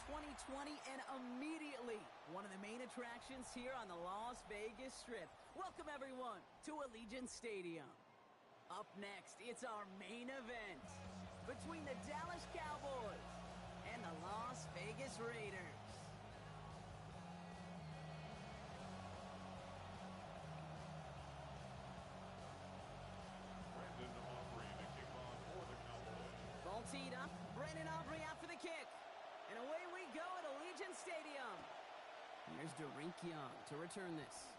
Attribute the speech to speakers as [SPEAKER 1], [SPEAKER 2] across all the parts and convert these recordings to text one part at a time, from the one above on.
[SPEAKER 1] 2020 and immediately one of the main attractions here on the Las Vegas Strip. Welcome, everyone, to Allegiant Stadium. Up next, it's our main event between the Dallas Cowboys and the Las Vegas Raiders. Ball teed up, Brandon Aubrey out for the kick. And away we go at Allegiant Stadium. Here's Derink Young to return this.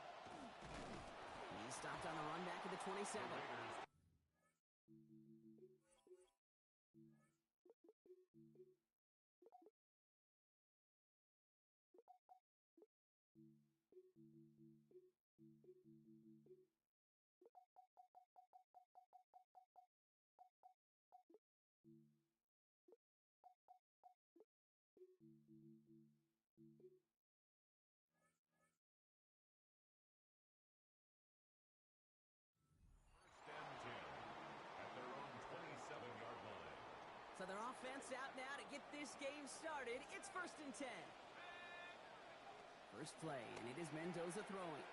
[SPEAKER 1] He stopped on the run back at the 27. So their offense out now to get this game started. It's 1st and 10. First play, and it is Mendoza throwing.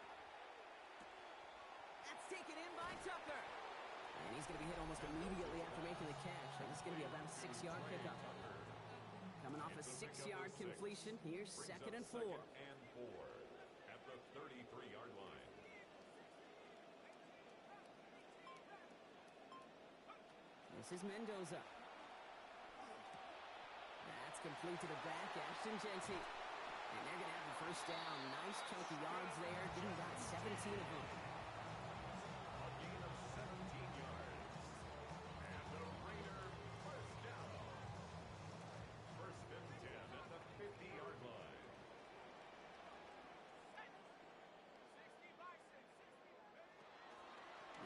[SPEAKER 1] That's taken in by Tucker. And he's going to be hit almost immediately after making the catch. And it's going to be about a 6-yard pickup. Coming off a 6-yard completion, here's 2nd and 4.
[SPEAKER 2] At the 33-yard line.
[SPEAKER 1] This is Mendoza. That's complete to the back, Ashton Jeanty. And they're going to have the first down. Nice chunk of yards there. Getting about 17 of them.
[SPEAKER 2] A gain of 17 yards. And the Raider first down. 1st and 10 at the 50-yard line.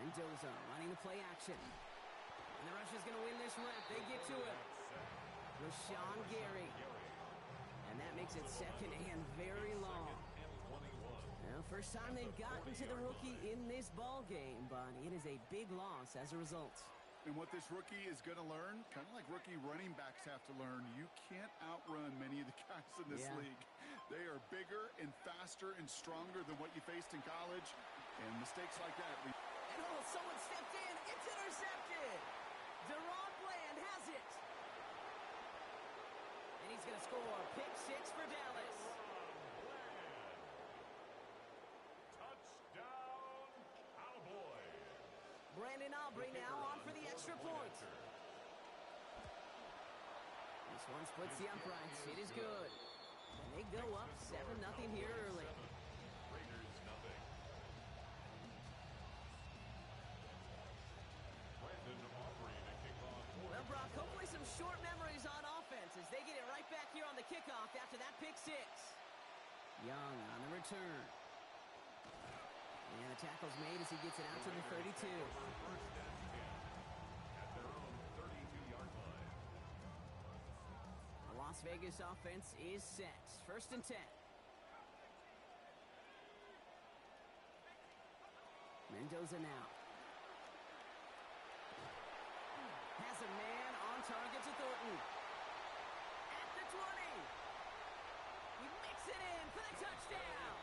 [SPEAKER 1] Mendoza running the play action. And the rush is going to win this rep. They get to it. Rashawn Gary. And that makes it 2nd and very long. Well, first time they've gotten to the rookie in this ball game, but it is a big loss as a result.
[SPEAKER 3] And what this rookie is going to learn, kind of like rookie running backs have to learn, you can't outrun many of the guys in this league. They are bigger and faster and stronger than what you faced in college, and mistakes like that.
[SPEAKER 1] And someone stepped in. It's intercepted. Deron Bland has it. And he's going to score pick 6 for Dallas.
[SPEAKER 2] Touchdown, Cowboys.
[SPEAKER 1] Brandon Aubrey now on for the extra point. This one splits the uprights. It is good. And they go up 7-0 here early.
[SPEAKER 2] Raiders nothing. Brandon Aubrey to kick off.
[SPEAKER 1] Well, Brock, hopefully some short memories on offense as they get it right back here on the kickoff after that pick 6. Young on the return. And the tackle's made as he gets it out to the 32.
[SPEAKER 2] 1st and 10 at their own 32-yard line.
[SPEAKER 1] The Las Vegas offense is set. 1st and 10. Mendoza now. Has a man on target to Thornton. At the 20. He makes it in for the touchdown.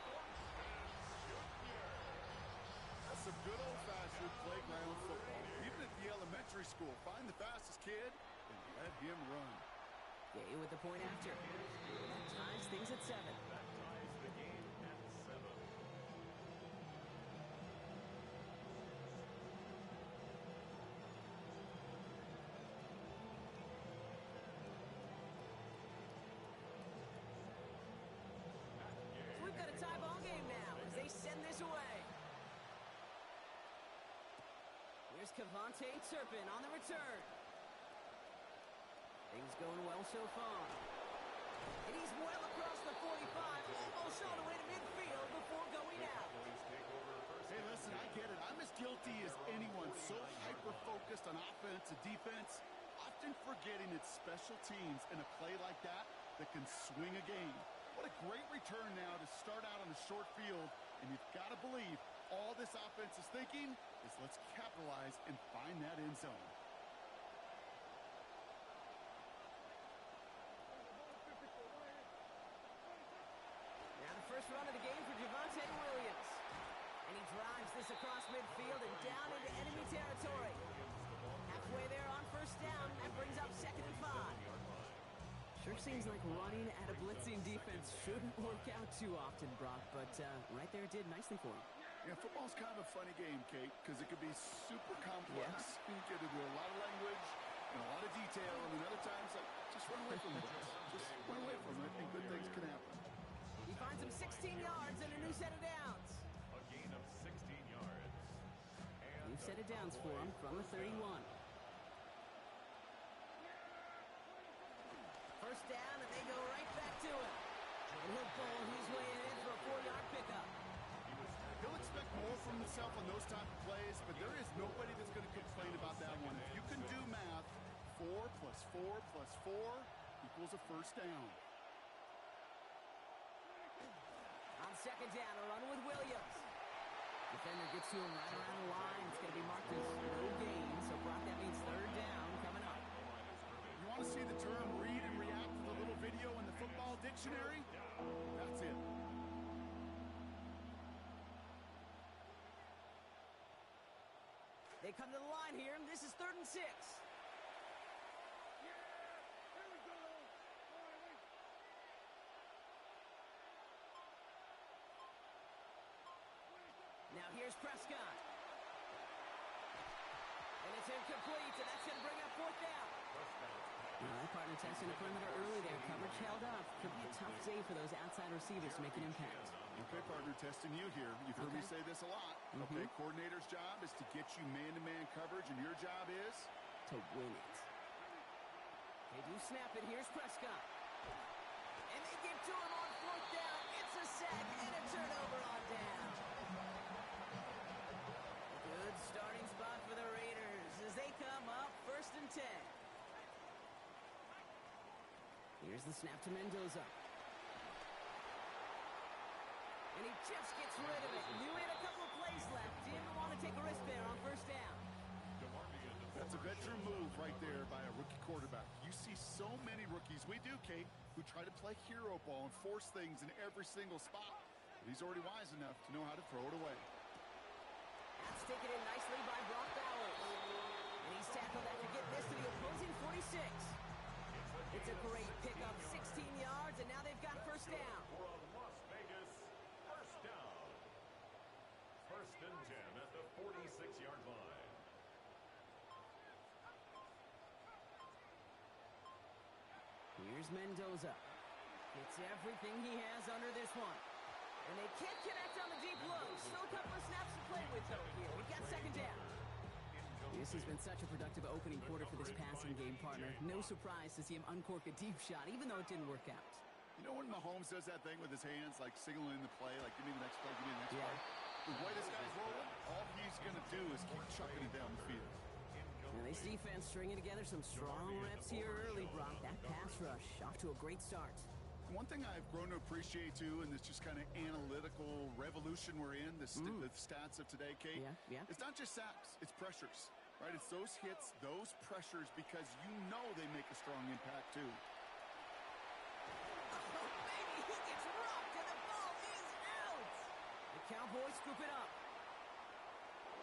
[SPEAKER 3] That's some good old-fashioned playground football. Even at the elementary school, find the fastest kid and let him run.
[SPEAKER 1] Gay with the point after. That ties things at 7.
[SPEAKER 2] That ties the game at 7.
[SPEAKER 1] So we've got a tie ball game now as they send this away. Here's Cavante Turpin on the return. Things going well so far. And he's well across the 45, almost all the way to midfield before going out.
[SPEAKER 3] Hey, listen, I get it. I'm as guilty as anyone. So hyper-focused on offense and defense, often forgetting it's special teams in a play like that can swing a game. What a great return now to start out on the short field, and you've got to believe all this offense is thinking is let's capitalize and find that end zone.
[SPEAKER 1] first run of the game for Javonte Williams. And he drives this across midfield and down into enemy territory. Halfway there on first down. That brings up 2nd and 5. Sure seems like running at a blitzing defense shouldn't work out too often, Brock, but right there it did nicely for him.
[SPEAKER 3] Yeah, football's kind of a funny game, Kate, because it can be super complex. You can get into a lot of language and a lot of detail, and then other times, like, just run away from it. Just run away from it. I think good things can happen.
[SPEAKER 1] He finds him 16 yards and a new set of downs.
[SPEAKER 2] A gain of 16 yards. And
[SPEAKER 1] New set of downs for him from the 31. First down, and they go right back to him. And he'll pull his way in for a 4-yard pickup.
[SPEAKER 3] He'll expect more from himself on those type of plays, but there is nobody that's going to complain about that one. If you can do math, 4 plus 4 plus 4 equals a first down.
[SPEAKER 1] On second down, a run with Williams. Defender gets to him right around the line. It's going to be marked as no gain, so Brock, that means third down coming up.
[SPEAKER 3] You want to see the term read and react to the little video in the football dictionary? That's it.
[SPEAKER 1] They come to the line here, and this is 3rd and 6. Now here's Prescott. And it's incomplete, and that's going to bring up 4th down. That partner testing the perimeter early there. Coverage held up. Could be a tough day for those outside receivers to make an impact.
[SPEAKER 3] Okay, partner, testing you here. You've heard me say this a lot. Okay, coordinator's job is to get you man-to-man coverage, and your job is?
[SPEAKER 1] To win it. They do snap it. Here's Prescott. And they get to him on 4th down. It's a sack and a turnover on down. Good starting spot for the Raiders as they come up 1st and 10. Here's the snap to Mendoza. And he just gets rid of it. Knew he had a couple of plays left. Didn't want to take a risk there on first down.
[SPEAKER 3] That's a veteran move right there by a rookie quarterback. You see so many rookies, we do, Kate, who try to play hero ball and force things in every single spot. But he's already wise enough to know how to throw it away.
[SPEAKER 1] That's taken in nicely by Brock Bowers. And he's tackled after getting this to the opposing 46. It's a great pickup, 16 yards, and now they've got first down.
[SPEAKER 2] for a Las Vegas first down. 1st and 10 at the 46-yard line.
[SPEAKER 1] Here's Mendoza. Gets everything he has under this one. And they can't connect on the deep low. Still a couple of snaps to play with, though, here. We've got second down. This has been such a productive opening quarter for this passing game, partner. No surprise to see him uncork a deep shot, even though it didn't work out.
[SPEAKER 3] You know when Mahomes does that thing with his hands, like signaling the play, like give me the next play, give me the next play? The way this guy's rolling, all he's going to do is keep chucking it down the field.
[SPEAKER 1] Now, this defense stringing together some strong reps here early, Brock. That pass rush off to a great start.
[SPEAKER 3] One thing I've grown to appreciate, too, in this just kind of analytical revolution we're in, the stats of today, Kate, it's not just sacks, it's pressures, right? It's those hits, those pressures, because you know they make a strong impact, too.
[SPEAKER 1] Oh, baby, he gets rocked, and the ball is out. The Cowboys scoop it up.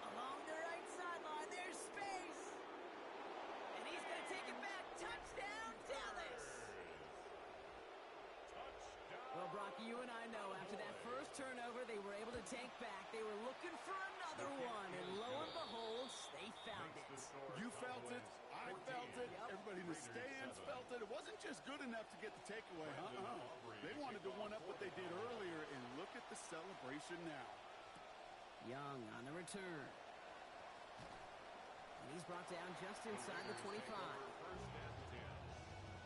[SPEAKER 1] Along the right sideline, there's space. And he's going to take it back. Touchdown, Dallas. Well, Brock, you and I know after that first turnover, they were able to take back. They were looking for another one, and lo and behold, they found it.
[SPEAKER 3] You felt it. I felt it. Everybody in the stands felt it. It wasn't just good enough to get the takeaway. They wanted to one-up what they did earlier, and look at the celebration now.
[SPEAKER 1] Young on the return. And he's brought down just inside the 25.
[SPEAKER 2] First and 10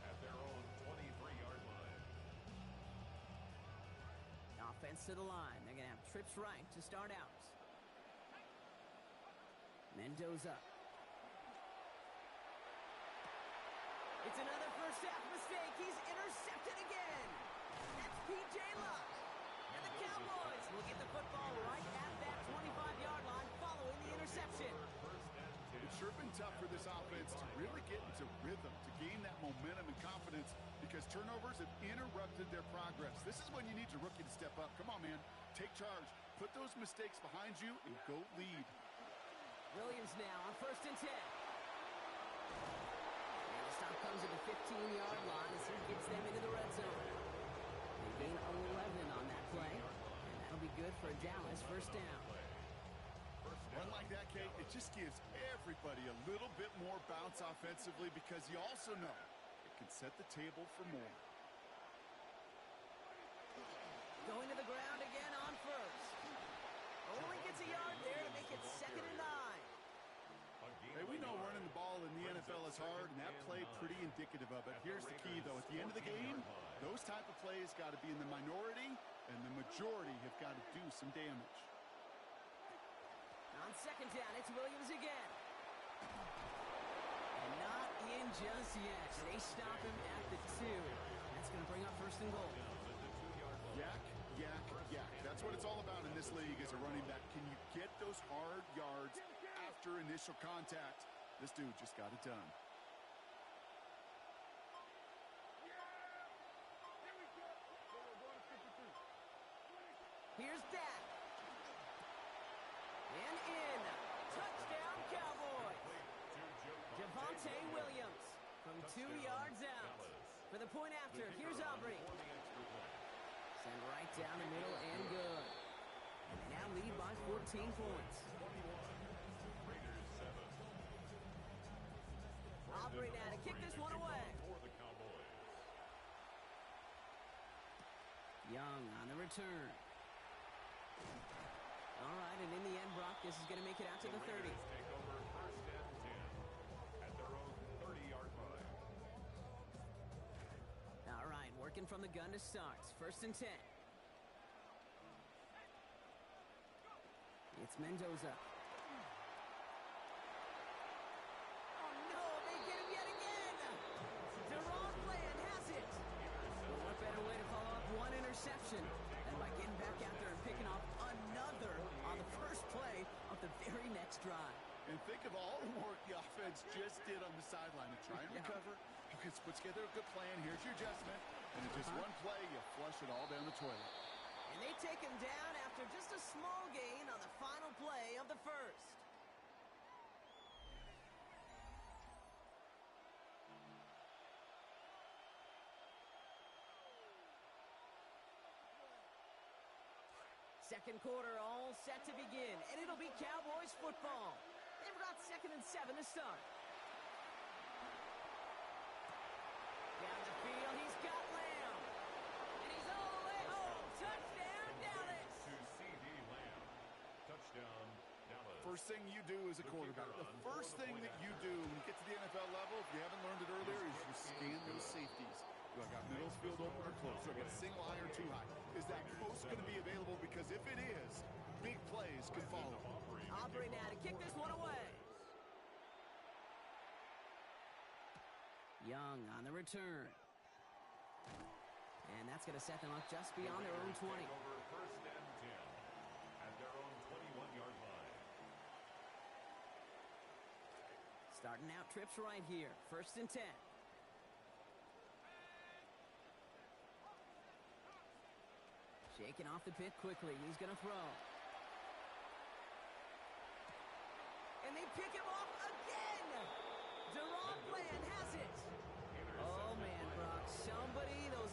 [SPEAKER 2] at their own 23-yard line.
[SPEAKER 1] Offense to the line. They're going to have trips right to start out. Mendoza. It's another first half mistake. He's intercepted again. That's P.J. Luck. And the Cowboys will get the football right at that 25-yard line following the interception.
[SPEAKER 3] It's sure been tough for this offense to really get into rhythm, to gain that momentum and confidence, because turnovers have interrupted their progress. This is when you need to your rookie to step up. Come on, man. Take charge. Put those mistakes behind you and go lead.
[SPEAKER 1] Williams now on 1st and 10. And the stop comes at the 15-yard line as he gets them into the red zone. They gain 11 on that play, and that'll be good for Dallas. First down.
[SPEAKER 3] Run like that, Kate, it just gives everybody a little bit more bounce offensively because you also know it can set the table for more.
[SPEAKER 1] Going to the ground again on 1st. Only gets a yard there to make it 2nd and 9.
[SPEAKER 3] Hey, we know running the ball in the NFL is hard, and that play pretty indicative of it. Here's the key, though. At the end of the game, those type of plays got to be in the minority, and the majority have got to do some damage.
[SPEAKER 1] On 2nd down, it's Williams again. And not in just yet. They stop him at the 2. That's going to bring up 1st and goal.
[SPEAKER 3] Yak, yak, yak. That's what it's all about in this league as a running back. Can you get those hard yards after initial contact? This dude just got it done.
[SPEAKER 1] Here's Dak. And in. Touchdown, Cowboys. Javonte Williams from 2 yards out. For the point after, here's Aubrey. Send right down the middle and good. And they now lead by 14 points. Aubrey now to kick this one away. Young on the return. All right, and in the end, Brock, this is going to make it out to the 30.
[SPEAKER 2] Take over 1st and 10 at their own 30-yard line.
[SPEAKER 1] All right, working from the gun to start. 1st and 10. It's Mendoza. Oh, no, they get him yet again. Deron Bland has it. Well, what better way to follow up one interception than by getting back out there and picking off another on the first play of the very next drive.
[SPEAKER 3] And think of all the work the offense just did on the sideline to try and recover. Okay, let's put together a good plan. Here's your adjustment. And in just one play, you flush it all down the toilet.
[SPEAKER 1] And they take him down after just a small gain on the final play of the first. Second quarter all set to begin, and it'll be Cowboys football. They've got 2nd and 7 to start. Down the field, he's got Lamb. And he's all the way home. Touchdown, Dallas.
[SPEAKER 2] To C.D. Lamb. Touchdown, Dallas.
[SPEAKER 3] First thing you do as a quarterback, the first thing that you do when you get to the NFL level, if you haven't learned it earlier, is you scan those safeties. Do I got middle field open or close? Do I got a single high or too high? Is that post going to be available? Because if it is, big plays could follow.
[SPEAKER 1] Aubrey now to kick this one away. Young on the return. And that's going to set them up just beyond their own 20.
[SPEAKER 2] Take over 1st and 10 at their own 21-yard line.
[SPEAKER 1] Starting out trips right here. 1st and 10. Shaking off the pit quickly. He's going to throw. And they pick him off again. Deron Bland has it. Oh, man, Brock. Somebody, those...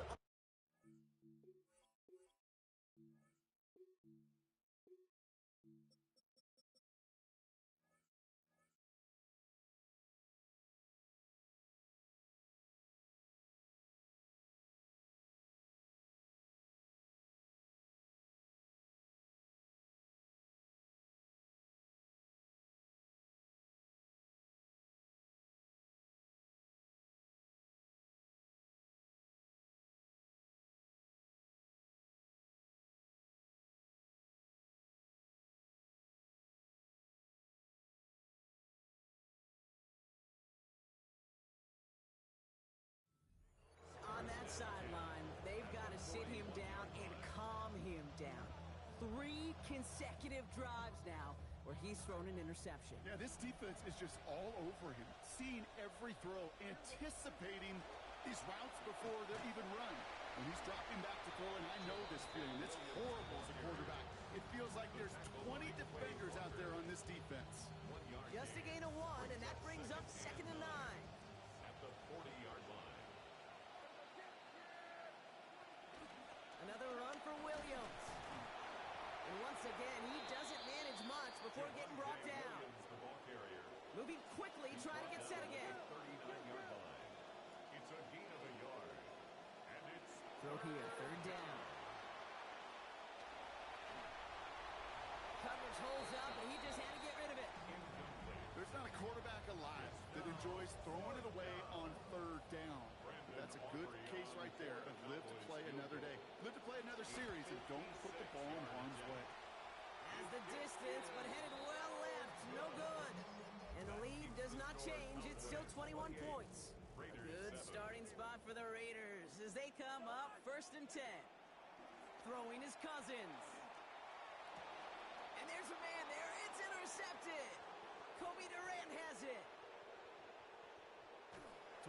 [SPEAKER 1] sideline, they've got to sit him down and calm him down. 3 consecutive drives now where he's thrown an interception.
[SPEAKER 3] Yeah, this defense is just all over him, seeing every throw, anticipating these routes before they're even run. When he's dropping back to throw, and I know this feeling. It's horrible as a quarterback. It feels like there's 20 defenders out there on this defense.
[SPEAKER 2] 1 yard
[SPEAKER 1] Just a gain of 1, and that brings up 2nd and 9.
[SPEAKER 2] at the 40-yard line.
[SPEAKER 1] Another run for Williams. And once again, he doesn't manage much before getting brought down.
[SPEAKER 2] Williams, the ball carrier,
[SPEAKER 1] Moving quickly, trying to get set again.
[SPEAKER 2] 39-yard line. It's a gain of a yard. And it's
[SPEAKER 1] Throw here, 3rd down. Coverage holds up, and he just had to get rid of it.
[SPEAKER 2] incomplete.
[SPEAKER 3] There's not a quarterback alive that enjoys throwing it away on 3rd down. That's a good case right there of live to play another day. Live to play another series and don't put the ball in harm's way.
[SPEAKER 1] Has the distance, but headed well left. No good. And the lead does not change. It's still 21 points. A good starting spot for the Raiders as they come up 1st and 10. Throwing his Cousins. And there's a man there. It's intercepted. Kobe Durant has it.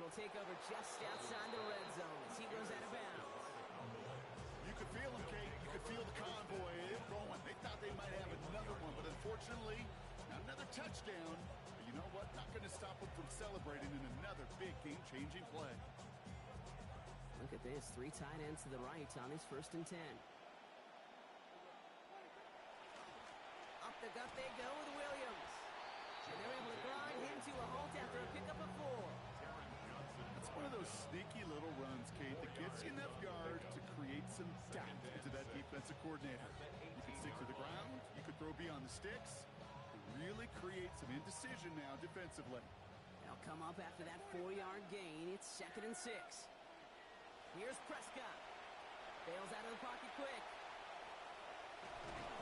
[SPEAKER 1] Will take over just outside the red zone as he goes out of bounds.
[SPEAKER 3] You could feel them, Kate. You could feel the convoy going. They thought they might have another one, but unfortunately, not another touchdown. But you know what? Not going to stop them from celebrating in another big game-changing play.
[SPEAKER 1] Look at this. 3 tight ends to the right on his 1st and 10. Up the gut they go with Williams. And they're able to grind him to a halt after a pickup of 4.
[SPEAKER 3] It's one of those sneaky little runs, Kate, that gets you enough yards to create some doubt into that defensive coordinator. You can stick to the ground. You could throw beyond the sticks. Really create some indecision now defensively.
[SPEAKER 1] They'll come up after that 4-yard gain. It's 2nd and 6. Here's Prescott. Bails out of the pocket quick.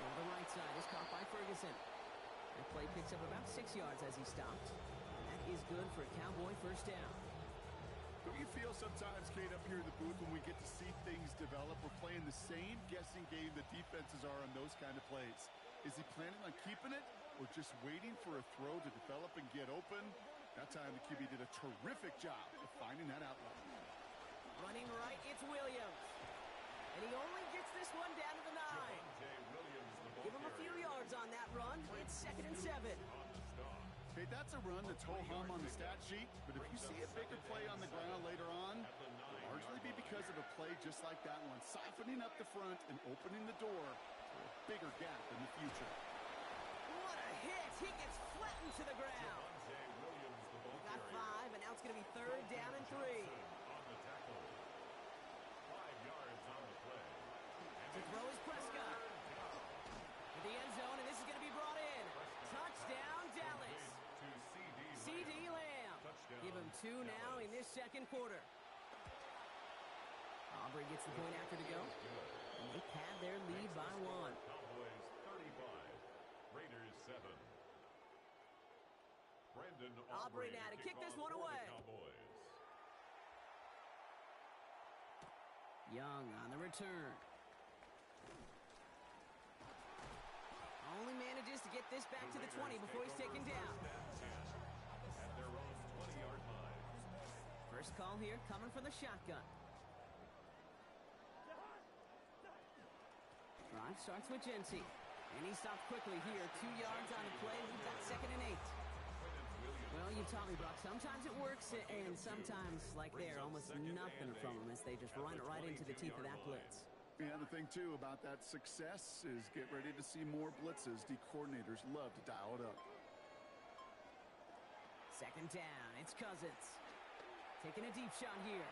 [SPEAKER 1] Over the right side is caught by Ferguson. That play picks up about 6 yards as he stopped. And that is good for a Cowboy 1st down.
[SPEAKER 3] Don't you feel sometimes, Kate, up here in the booth when we get to see things develop, we're playing the same guessing game that defenses are on those kind of plays? Is he planning on keeping it or just waiting for a throw to develop and get open? That time the QB did a terrific job of finding that outlet.
[SPEAKER 1] Running right, it's Williams. And he only gets this one down to the 9.
[SPEAKER 2] Williams, the ball
[SPEAKER 1] Give him a few
[SPEAKER 2] carrier,
[SPEAKER 1] yards on that run. It's 2nd and 7.
[SPEAKER 2] on the stop.
[SPEAKER 3] Okay, that's a run that's ho-hum on the stat sheet, but if you see a bigger play on the ground later on, it'll largely be because of a play just like that one, softening up the front and opening the door for a bigger gap in the future.
[SPEAKER 1] What a hit. He gets flattened to the ground.
[SPEAKER 2] Williams, the ball
[SPEAKER 1] Got
[SPEAKER 2] carrier,
[SPEAKER 1] 5, and now it's going to be 3rd down and 3.
[SPEAKER 2] on the tackle. 5 yards on the play.
[SPEAKER 1] To throw is Prescott. To the end zone, and this is going to be brought in. Touchdown, Dallas.
[SPEAKER 2] To
[SPEAKER 1] C.D. Lamb.
[SPEAKER 2] Touchdown.
[SPEAKER 1] Give him 2 now in this 2nd quarter. Aubrey gets the point after to go. And they pad their lead by 1.
[SPEAKER 2] Cowboys 35, Raiders 7. Brandon
[SPEAKER 1] Aubrey now to kick this
[SPEAKER 2] off
[SPEAKER 1] one
[SPEAKER 2] for the
[SPEAKER 1] away.
[SPEAKER 2] Cowboys.
[SPEAKER 1] Young on the return. Only manages to get this back to the 20 before he's taken down.
[SPEAKER 2] At their own 20-yard line.
[SPEAKER 1] First call here coming from the shotgun. Drive starts with Genty. And he stops quickly here. 2 yards on the play. We've got 2nd and 8. Well, you taught me, Brock. Sometimes it works, and sometimes, like there, almost nothing from them as they just run it right into the teeth of that blitz.
[SPEAKER 3] Yeah, the thing, too, about that success is get ready to see more blitzes. D coordinators love to dial it up.
[SPEAKER 1] 2nd down. It's Cousins. Taking a deep shot here.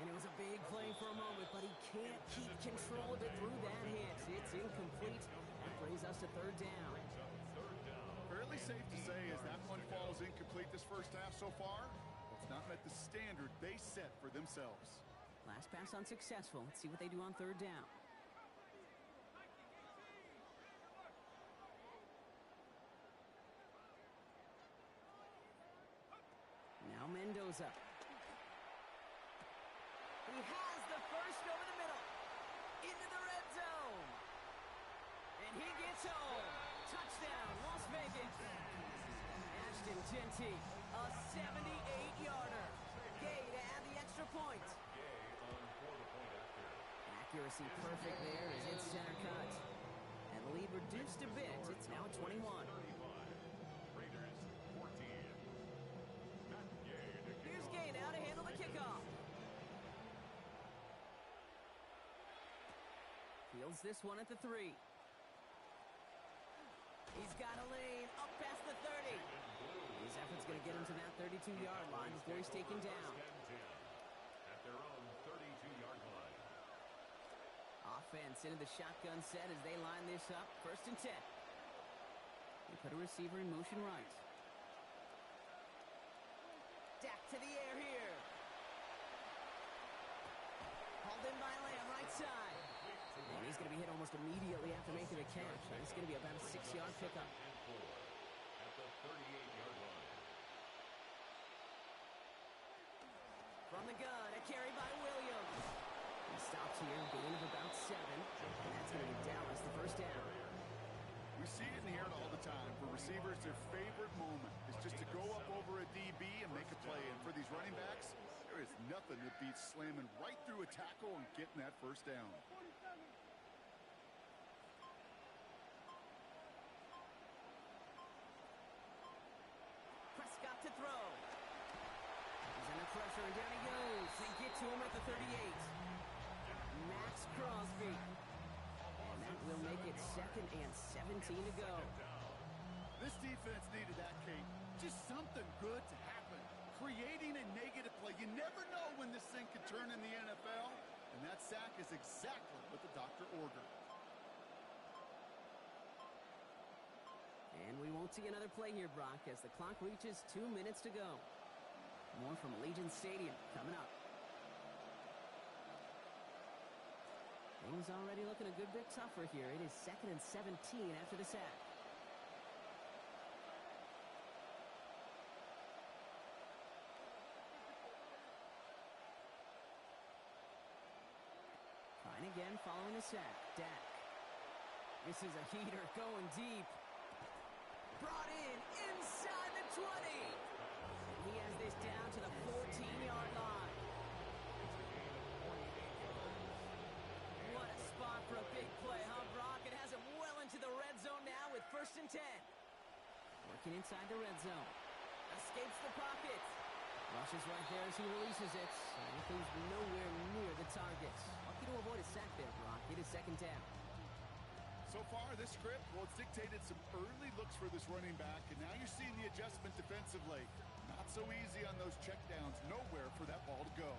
[SPEAKER 1] And it was a big play for a moment, but he can't keep control of it through that hit. It's incomplete. That brings us to 3rd down.
[SPEAKER 3] Fairly safe to say as that one falls incomplete this first half so far, it's not met the standard they set for themselves.
[SPEAKER 1] Last pass unsuccessful. Let's see what they do on 3rd down. Now Mendoza. He has the first over the middle. Into the red zone. And he gets home. Touchdown, Las Vegas. Ashton Genty, a 78-yarder. Gay to add the extra point. Accuracy perfect there as it's center cut. And the lead reduced a bit. It's now 21.
[SPEAKER 2] Raiders 14. Matt Gay to kick
[SPEAKER 1] Here's
[SPEAKER 2] off.
[SPEAKER 1] Gay now to handle the kickoff. Fields this one at the 3. He's got a lane up past the 30. His effort's going to get him to that 32-yard line before he's taken down.
[SPEAKER 2] First and 10 at their own 32-yard line.
[SPEAKER 1] Offense into the shotgun set as they line this up. First and 10. They put a receiver in motion right. Dak to the air here. Hauled in by Lamb, right side. And he's going to be hit almost immediately after making the catch. And it's going to be about a 6-yard pickup.
[SPEAKER 2] And 4 at the 38-yard line.
[SPEAKER 1] From the gun, a carry by Williams. He stops here, gain of about 7. And that's going to be Dallas, the first down.
[SPEAKER 3] We see it and hear it all the time. For receivers, their favorite moment is just to go up over a DB and make a play. And for these running backs, there is nothing that beats slamming right through a tackle and getting that first down.
[SPEAKER 1] Prescott to throw. He's under pressure, and down he goes. They get to him at the 38. Max Crosby. And that will make it 2nd and 17 to go.
[SPEAKER 3] This defense needed that, Kate. Just something good to happen. Creating a negative play. You never know when this thing could turn in the NFL. And that sack is exactly what the doctor ordered.
[SPEAKER 1] And we won't see another play here, Brock, as the clock reaches 2 minutes to go. More from Allegiant Stadium coming up. Things already looking a good bit tougher here. It is 2nd and 17 after the sack. Trying again following the sack. Dak. This is a heater going deep. Brought in inside the 20. And he has this down to the 14-yard line. What a spot for a big play, huh, Brock? It has him well into the red zone now with 1st and 10. Working inside the red zone. Escapes the pocket. Rushes right there as he releases it. And it goes nowhere near the target. Lucky to avoid a sack there, Brock. It is 2nd down.
[SPEAKER 3] So far, this script, well, it's dictated some early looks for this running back, and now you're seeing the adjustment defensively. Not so easy on those checkdowns. Nowhere for that ball to go.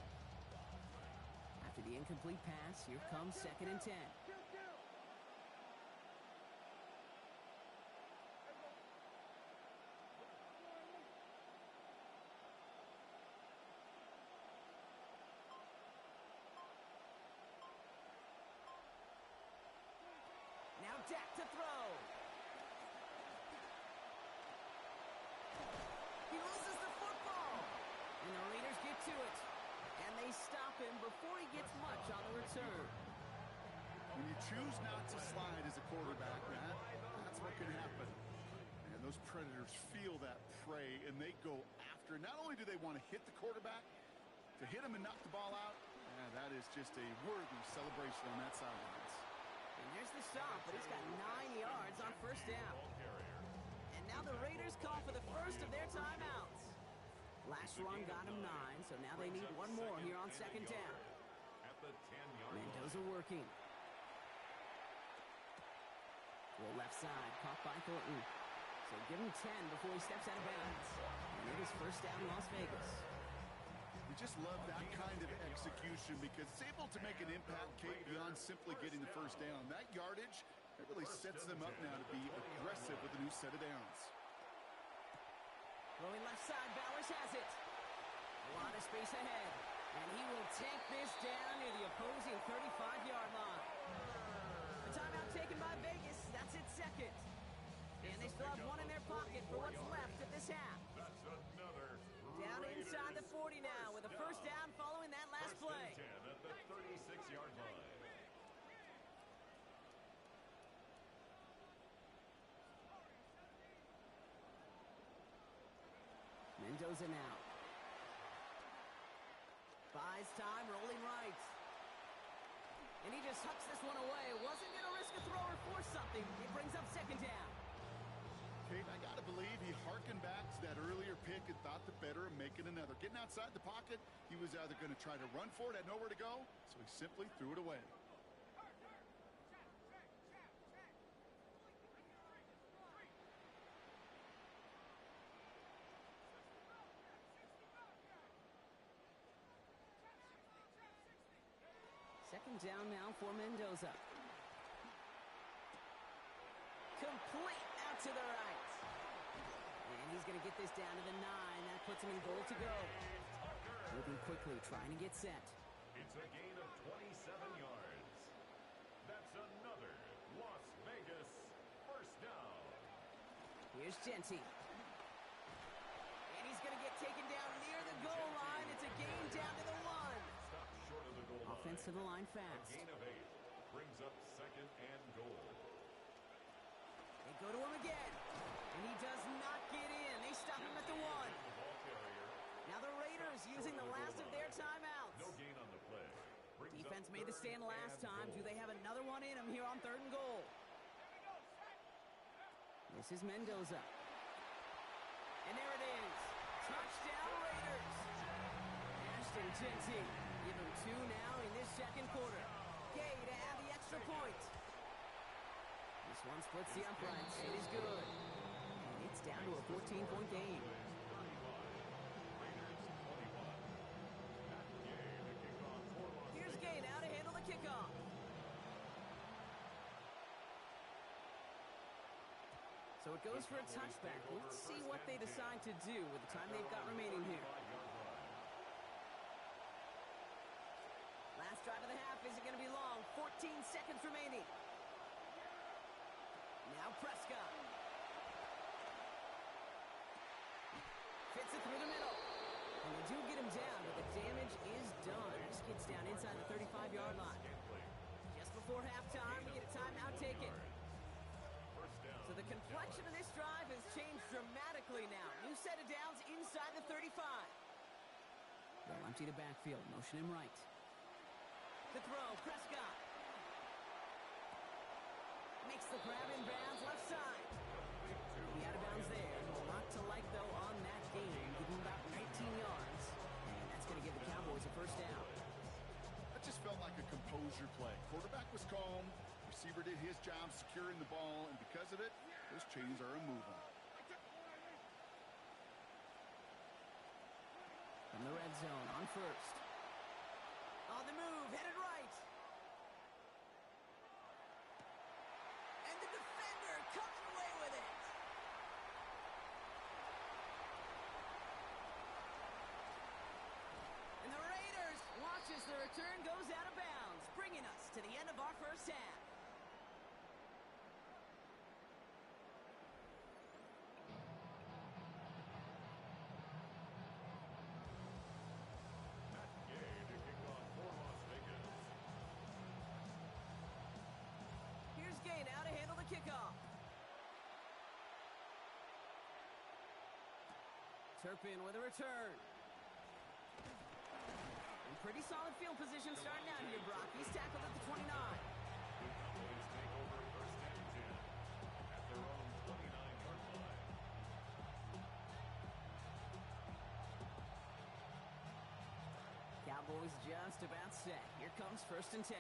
[SPEAKER 1] After the incomplete pass, here comes 2nd and 10. Now Dak to throw. He loses the football. And the Raiders get to it. And they stop him before he gets much on the return.
[SPEAKER 3] When you choose not to slide as a quarterback, that's what can happen. And those Predators feel that prey, and they go after. Not only do they want to hit the quarterback, to hit him and knock the ball out, that is just a worthy celebration on that sidelines.
[SPEAKER 1] And there's the stop, but he's got 9 yards on 1st down. And now the Raiders call for the first of their timeouts. Last run got him 9, so now they need one more here on 2nd down.
[SPEAKER 2] At the 10-yard line.
[SPEAKER 1] Mendoza working. Well, left side, caught by Thornton. So give him 10 before he steps out of bounds. And it is 1st down Las Vegas.
[SPEAKER 3] We just love that kind of execution because it's able to make an impact, Kate, beyond simply getting the first down. That yardage, it really sets them up now to be aggressive with a new set of downs.
[SPEAKER 1] Throwing left side, Bowers has it. A lot of space ahead. And he will take this down near the opposing 35-yard line. The timeout taken by Vegas. That's its 2nd. And they still have one in their pocket for what's left of this half.
[SPEAKER 2] That's another
[SPEAKER 1] Down inside the 40 now with a 1st down following that last play.
[SPEAKER 2] 10 at the 36-yard line.
[SPEAKER 1] Mendoza now. Buys time, rolling right. And he just hucks this one away. Wasn't going to risk a throw or force something. It brings up second down.
[SPEAKER 3] Kate, I got to believe he hearkened back to that earlier pick and thought the better of making another. Getting outside the pocket, he was either going to try to run for it, had nowhere to go, so he simply threw it away.
[SPEAKER 1] Second down now for Mendoza. Complete out to the right. And he's going to get this down to the 9. That puts him in goal to go. Moving quickly, trying to get set.
[SPEAKER 2] It's a gain of 27 yards. That's another Las Vegas first down.
[SPEAKER 1] Here's Genty. And he's going to get taken down near the goal line. It's a gain down to the 1.
[SPEAKER 2] Stop short of the goal line.
[SPEAKER 1] Offense to the line
[SPEAKER 2] A
[SPEAKER 1] fast.
[SPEAKER 2] gain of 8 brings up second and goal.
[SPEAKER 1] They go to him again. And he does not get in. They stop him at the 1.
[SPEAKER 2] The ball carrier.
[SPEAKER 1] Now the Raiders using the last of their timeouts.
[SPEAKER 2] No gain on the play. Brings
[SPEAKER 1] Defense
[SPEAKER 2] up
[SPEAKER 1] made the
[SPEAKER 2] third
[SPEAKER 1] stand last
[SPEAKER 2] and
[SPEAKER 1] time. Do
[SPEAKER 2] goal.
[SPEAKER 1] they have another one in them here on 3rd and goal? This is Mendoza. And there it is. Touchdown Raiders. Ashton Genty. Give him 2 now in this second quarter. Gay to add the extra point. This one splits the uprights. It is good. And it's down to a 14-point game. Here's Gay now to handle the kickoff. So it goes for a touchback. Let's see what they decide to do with the time they've got remaining here. Last drive of the half isn't going to be long. 14 seconds remaining. Now Prescott. Fits it through the middle. And they do get him down, but the damage is done. This gets down inside the 35-yard line. Just before halftime, we get a timeout taken. So the complexion of this drive has changed dramatically now. New set of downs inside the 35. They'll empty the backfield. Motion him right. The throw, Prescott. Makes the grab in bounds, left side. The out of bounds there. A lot to like, though, on that game. Give him about 19 yards. And that's going to give the Cowboys a first down.
[SPEAKER 3] That just felt like a composure play. Quarterback was calm. Receiver did his job securing the ball, and because of it, those chains are a-moving.
[SPEAKER 1] From the red zone, on first. On the move, headed right. And the defender coming away with it. And the Raiders watch as the return goes out of bounds, bringing us to the end of our first half.
[SPEAKER 2] Matt Gay to kick off for Las Vegas.
[SPEAKER 1] Here's Gay now to handle the kickoff. Turpin with a return. And pretty solid field position starting out here, Brock. He's tackled at the 29.
[SPEAKER 2] The Cowboys take over first and 10 at their own 29-yard line.
[SPEAKER 1] Cowboys just about set. Here comes first and 10.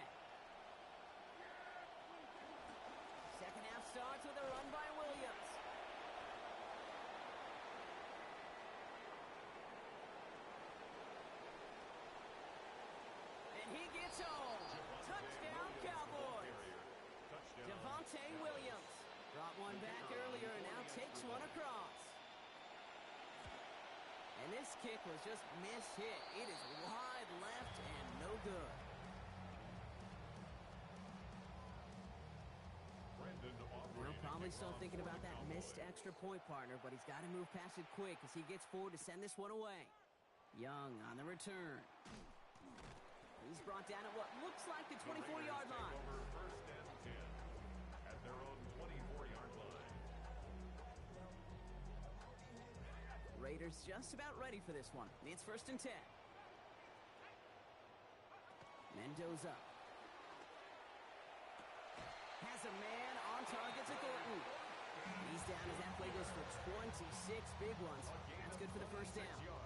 [SPEAKER 1] Second half starts with a run by Williams. And he gets home. Touchdown, Cowboys.
[SPEAKER 2] Touchdown.
[SPEAKER 1] Javonte Williams brought one back earlier and now takes one across. And this kick was just mishit. It is wide left and no good.
[SPEAKER 2] Brendan Aubrey
[SPEAKER 1] Well,
[SPEAKER 2] to
[SPEAKER 1] probably
[SPEAKER 2] kick
[SPEAKER 1] still
[SPEAKER 2] off
[SPEAKER 1] thinking
[SPEAKER 2] for
[SPEAKER 1] about
[SPEAKER 2] the
[SPEAKER 1] that missed
[SPEAKER 2] Cowboys.
[SPEAKER 1] extra point, partner, but he's got to move past it quick as he gets forward to send this one away. Young on the return. He's brought down at what looks like the 24-yard
[SPEAKER 2] Raiders
[SPEAKER 1] line.
[SPEAKER 2] take over first and 10 at their own 24-yard line.
[SPEAKER 1] Raiders just about ready for this one. It's first and 10. Mendoza. a man on target to Thornton. He's down as that play goes for 26 big ones. That's good for the first down.
[SPEAKER 3] You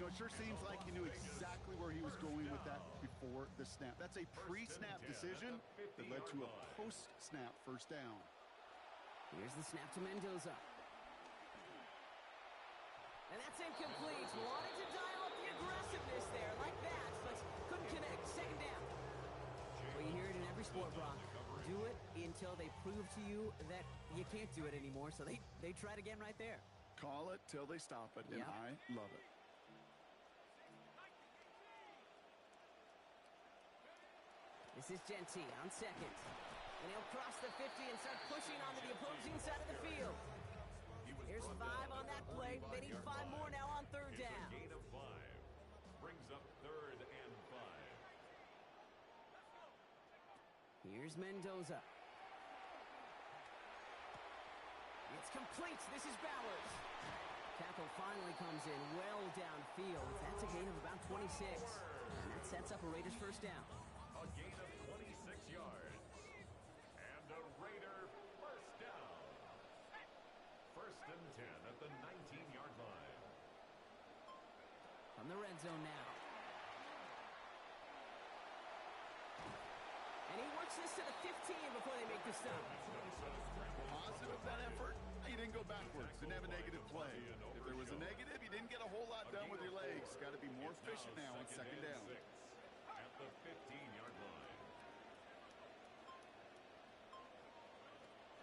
[SPEAKER 3] know, it sure seems like he knew exactly where he was going with that before the snap. That's a pre-snap decision that led to a post-snap first down.
[SPEAKER 1] Here's the snap to Mendoza. And that's incomplete. Wanted to dial up the aggressiveness there like that, but couldn't connect. Second down. Well, you hear it in every sport, Brock. Do it until they prove to you that you can't do it anymore, so they tried again right there.
[SPEAKER 3] Call it till they stop it, and I love it.
[SPEAKER 1] This is Genty on second. And he'll cross the 50 and start pushing onto the opposing side of the field. Here's 5 on that play. They need 5 more now on third down.
[SPEAKER 2] Gain of 5. Brings up 3rd and 5.
[SPEAKER 1] Here's Mendoza. It's complete. This is Bowers. Tackle finally comes in well downfield. That's a gain of about 26. And that sets up a Raiders first down.
[SPEAKER 2] A gain of 26 yards. And a Raider first down. 1st and 10 at the 19-yard line.
[SPEAKER 1] From the red zone now. And he works this to the 15 before they make the stop.
[SPEAKER 3] Positive that effort. You didn't go backwards. Didn't have a negative play. If there was a negative, you didn't get a whole lot done with your legs. Got to be more efficient now on second down.
[SPEAKER 2] At the 15-yard line.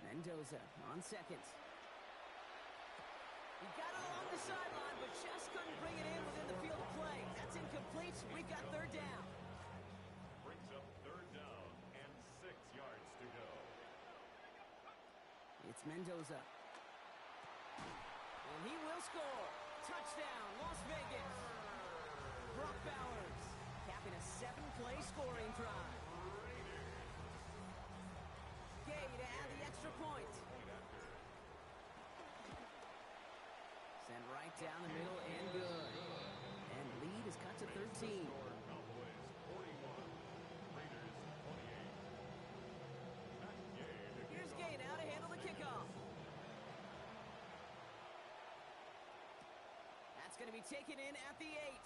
[SPEAKER 1] Mendoza on second. He got it along the sideline, but just couldn't bring it in within the field of play. That's incomplete. We've got third down.
[SPEAKER 2] Brings up 3rd down and 6 yards to go.
[SPEAKER 1] It's Mendoza. And he will score. Touchdown, Las Vegas. Brock Bowers capping a 7-play scoring drive. Gay to add the extra point. Sent right down the middle and good. And lead is cut to 13.
[SPEAKER 2] Cowboys 41. Raiders 28.
[SPEAKER 1] Here's Gay now to handle the kickoff. That's going to be taken in at the 8.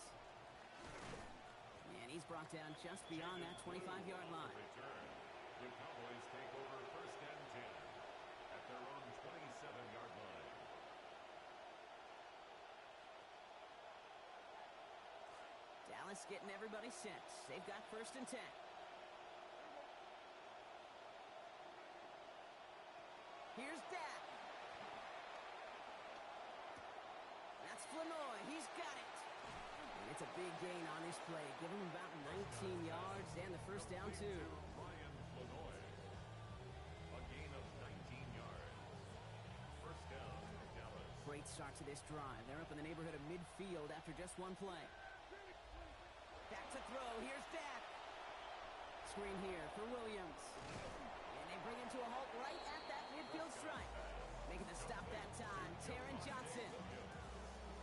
[SPEAKER 1] And he's brought down just beyond that 25-yard line.
[SPEAKER 2] Return. The Cowboys take over 1st and 10 at their own 27-yard line.
[SPEAKER 1] Dallas getting everybody set. They've got 1st and 10. Here's Dak. That's Flanoy. He's got it. And it's a big gain on this play. Give him about 19 yards and the first down, too.
[SPEAKER 2] Ryan Flanoy. A gain of 19 yards. First down, Dallas.
[SPEAKER 1] Great start to this drive. They're up in the neighborhood of midfield after just one play. Back to throw. Here's Dak. Screen here for Williams. And they bring him to a halt right at that midfield stripe. Making the stop that time, Taron Johnson.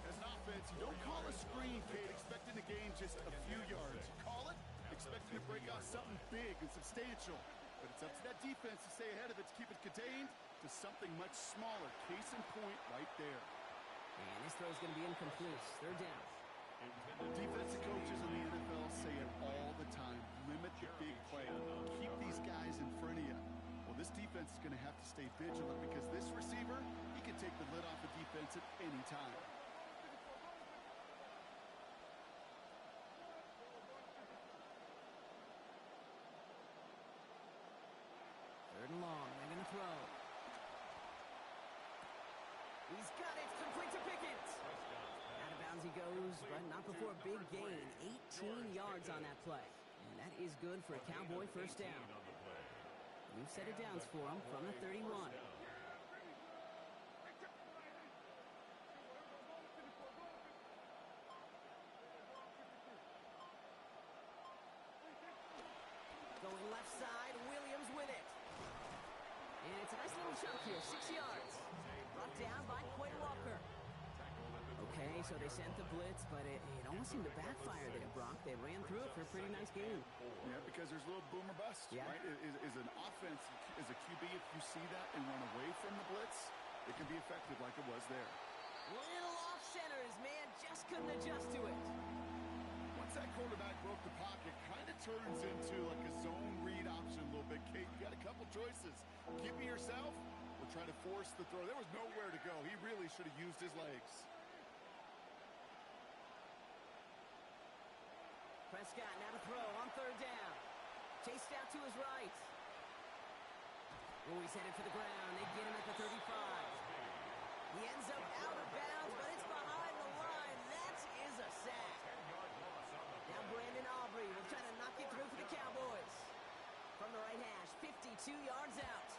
[SPEAKER 3] As an offense, you don't call a screen, Kate, expecting to gain just a few yards. You call it expecting to break out something big and substantial. But it's up to that defense to stay ahead of it, to keep it contained to something much smaller. Case in point right there.
[SPEAKER 1] And this throw is going to be incomplete. Third down.
[SPEAKER 3] Defensive coaches in the NFL say it all the time. Limit the big play. Keep these guys in front of you. Well, this defense is going to have to stay vigilant because this receiver, he can take the lid off the defense at any time.
[SPEAKER 1] Third and long. They're going to throw. He's got it. Complete to Pickett. Out of bounds he goes, but not before a big gain. 18 yards on that play. And that is good for a Cowboy first down. New set of downs for him from the 31. Going left side, Williams with it. And it's a nice little chunk here, 6 yards. Brought down by Quay Walker. Okay, so they sent the blitz, but it almost seemed to backfire there, Brock. They ran through it for a pretty nice game.
[SPEAKER 3] Yeah, because there's a little boom or bust,
[SPEAKER 1] Yeah.
[SPEAKER 3] right? Is an offense, as a QB, if you see that and run away from the blitz, it can be effective like it was there.
[SPEAKER 1] Little off center, his man just couldn't adjust to it.
[SPEAKER 3] Once that quarterback broke the pocket, kind of turns into like a zone read option a little bit. Kate, you got a couple choices. Give me yourself or try to force the throw. There was nowhere to go. He really should have used his legs.
[SPEAKER 1] Prescott now to throw on third down. Chased out to his right. Oh, he's headed for the ground. They get him at the 35. He ends up out of bounds, but it's behind the line. That is a sack. Now Brandon Aubrey will try to knock it through for the Cowboys. From the right hash, 52 yards out.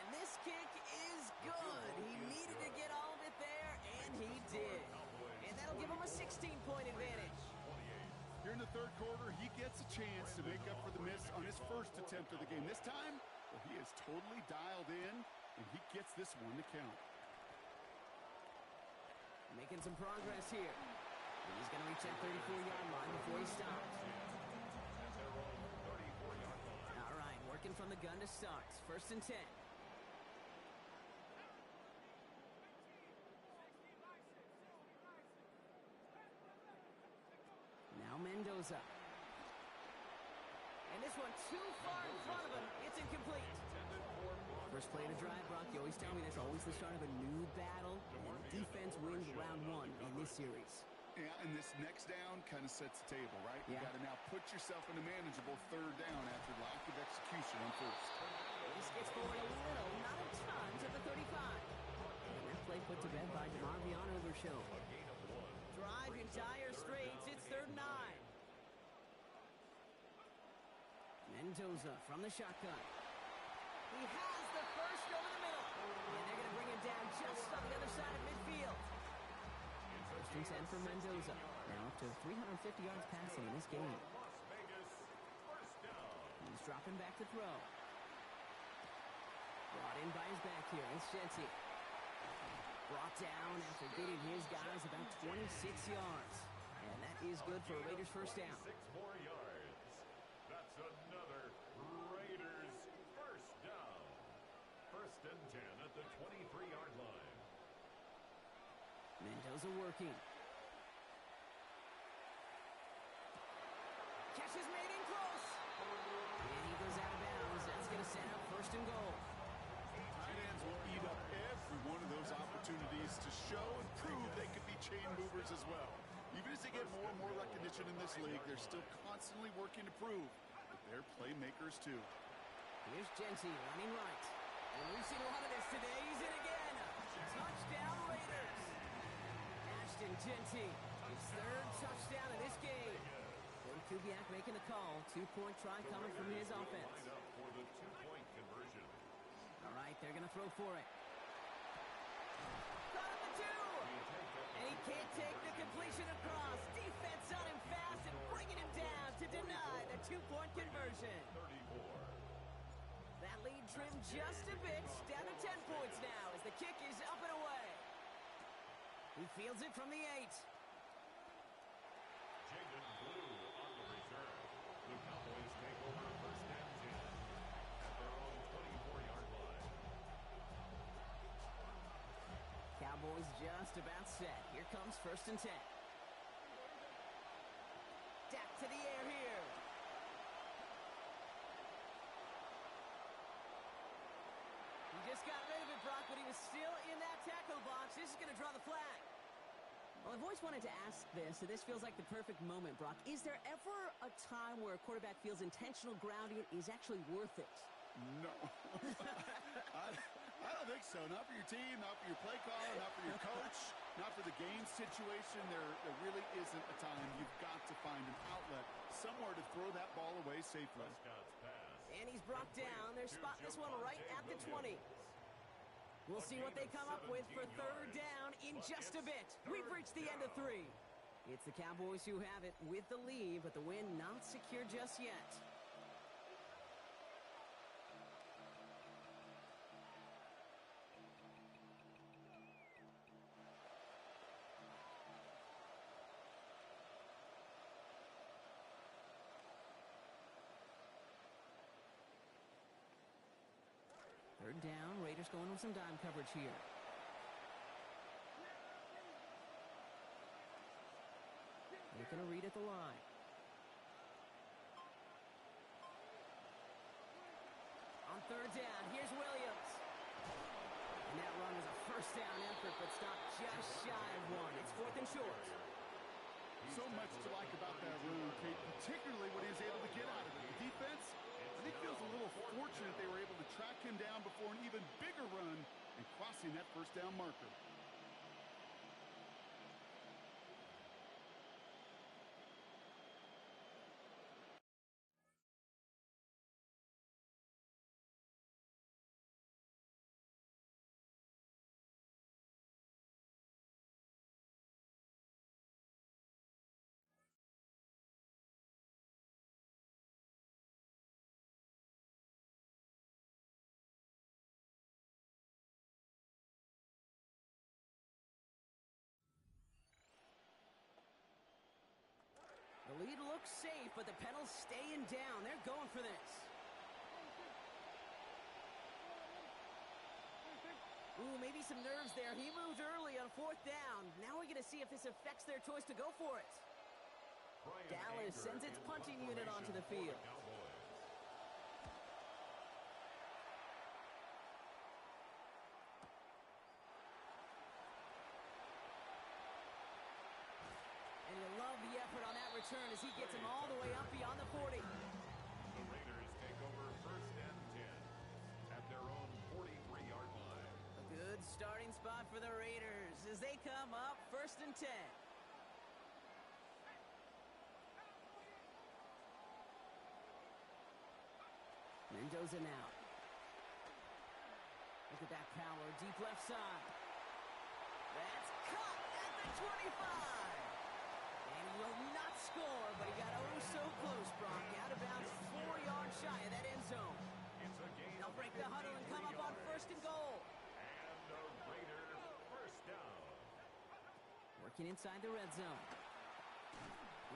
[SPEAKER 1] And this kick is good. He needed to get all of it there, and he did. And that'll give him a 16-point advantage.
[SPEAKER 3] Here in the third quarter, he gets a chance to make up for the miss on his first attempt of the game. This time, well, he is totally dialed in, and he gets this one to count.
[SPEAKER 1] Making some progress here. He's going to reach that 34-yard line before he stops. All right, working from the gun to start. First and 10. Now Mendoza. And this one too far in front of him. It's incomplete. First play of the drive, Brock, you always tell me that's always the start of a new battle. And defense wins round one in this series.
[SPEAKER 3] Yeah, and this next down kind of sets the table, right?
[SPEAKER 1] Yeah.
[SPEAKER 3] You got to now put yourself in a manageable third down after lack of execution on first.
[SPEAKER 1] This gets forward a little, not a ton, to the 35. And that play put to bed by DeMarvion Overshow. Drive in dire straits. It's third and 9. Mendoza from the shotgun. He has the first over the middle. And they're going to bring him down just on the other side of midfield. First and 10 for Mendoza. Now up to 350 yards passing in this game. He's dropping back to throw. Brought in by his back here. It's Shenty. Brought down after getting his guys about 26 yards. And that is good for a Raiders first down.
[SPEAKER 2] 6 more yards. That's another Raiders first down. First and 10 at the 23-yard line.
[SPEAKER 1] Mendoza working. Catch is made in close. And he goes out of bounds. That's going to set up first and goal.
[SPEAKER 3] Tight ends will eat up every one of those opportunities to show and prove they could be chain movers as well. Even as they get more and more recognition in this league, they're still constantly working to prove that they're playmakers too.
[SPEAKER 1] Here's Genty running right. And we've seen a lot of this today. He's in again. Touchdown Raiders. Ashton Genty, his third touchdown in this game. Cody Kubiak making the call. 2-point try coming from his offense.
[SPEAKER 2] Line up for the 2-point conversion.
[SPEAKER 1] All right, they're going to throw for it. Caught him the 2. And he can't take the completion across. Defense on him fast and bringing him down to deny the 2-point conversion.
[SPEAKER 2] 34.
[SPEAKER 1] That lead trimmed just a bit. Down to 10 points now as the kick is up and away. He fields it from the 8.
[SPEAKER 2] Jaden Blue on the reserve. The Cowboys take over first and 10 at their own 24-yard line.
[SPEAKER 1] Cowboys just about set. Here comes first and 10. Dak to the air here. He just got rid of it, Brock, but he was still in that tackle box. This is going to draw the flag. Well, I've always wanted to ask this, and this feels like the perfect moment, Brock. Is there ever a time where a quarterback feels intentional grounding is actually worth it?
[SPEAKER 3] No. I don't think so. Not for your team, not for your play caller, not for your coach, not for the game situation. There really isn't a time. You've got to find an outlet, somewhere to throw that ball away safely.
[SPEAKER 2] Prescott's pass.
[SPEAKER 1] And he's brought down. They're spotting this one right at the 20. We'll see what they come up with for third down in just a bit. We've reached the end of 3. It's the Cowboys who have it with the lead, but the win not secure just yet. Third down, Raiders going with some dime coverage here. They're going to read at the line. On third down, here's Williams. And that run was a first down effort, but stopped just shy of one. It's fourth and short.
[SPEAKER 3] So much to like about that run, Kate, particularly what he was able to get out of it. The defense, I think, feels a little fortunate they were able to track him down before an even bigger run and crossing that first down marker.
[SPEAKER 1] The lead looks safe, but the pedal's staying down. They're going for this. Ooh, maybe some nerves there. He moved early on fourth down. Now we're going to see if this affects their choice to go for it. Dallas sends its punting unit onto the field. And you love the effort on that return as he gets him all the way up beyond the 40.
[SPEAKER 2] The Raiders take over first and 10 at their own 43-yard line.
[SPEAKER 1] A good starting spot for the Raiders as they come up first and 10. Mendoza now. Look at that power, deep left side. That's caught at the 25. And he will not score, but he got oh so close, Brock. Out of bounds, 4 yards shy of that end zone.
[SPEAKER 2] It's a gain
[SPEAKER 1] They'll
[SPEAKER 2] of
[SPEAKER 1] break the huddle and come up on
[SPEAKER 2] 53
[SPEAKER 1] first and goal.
[SPEAKER 2] And the Raiders first down.
[SPEAKER 1] Working inside the red zone.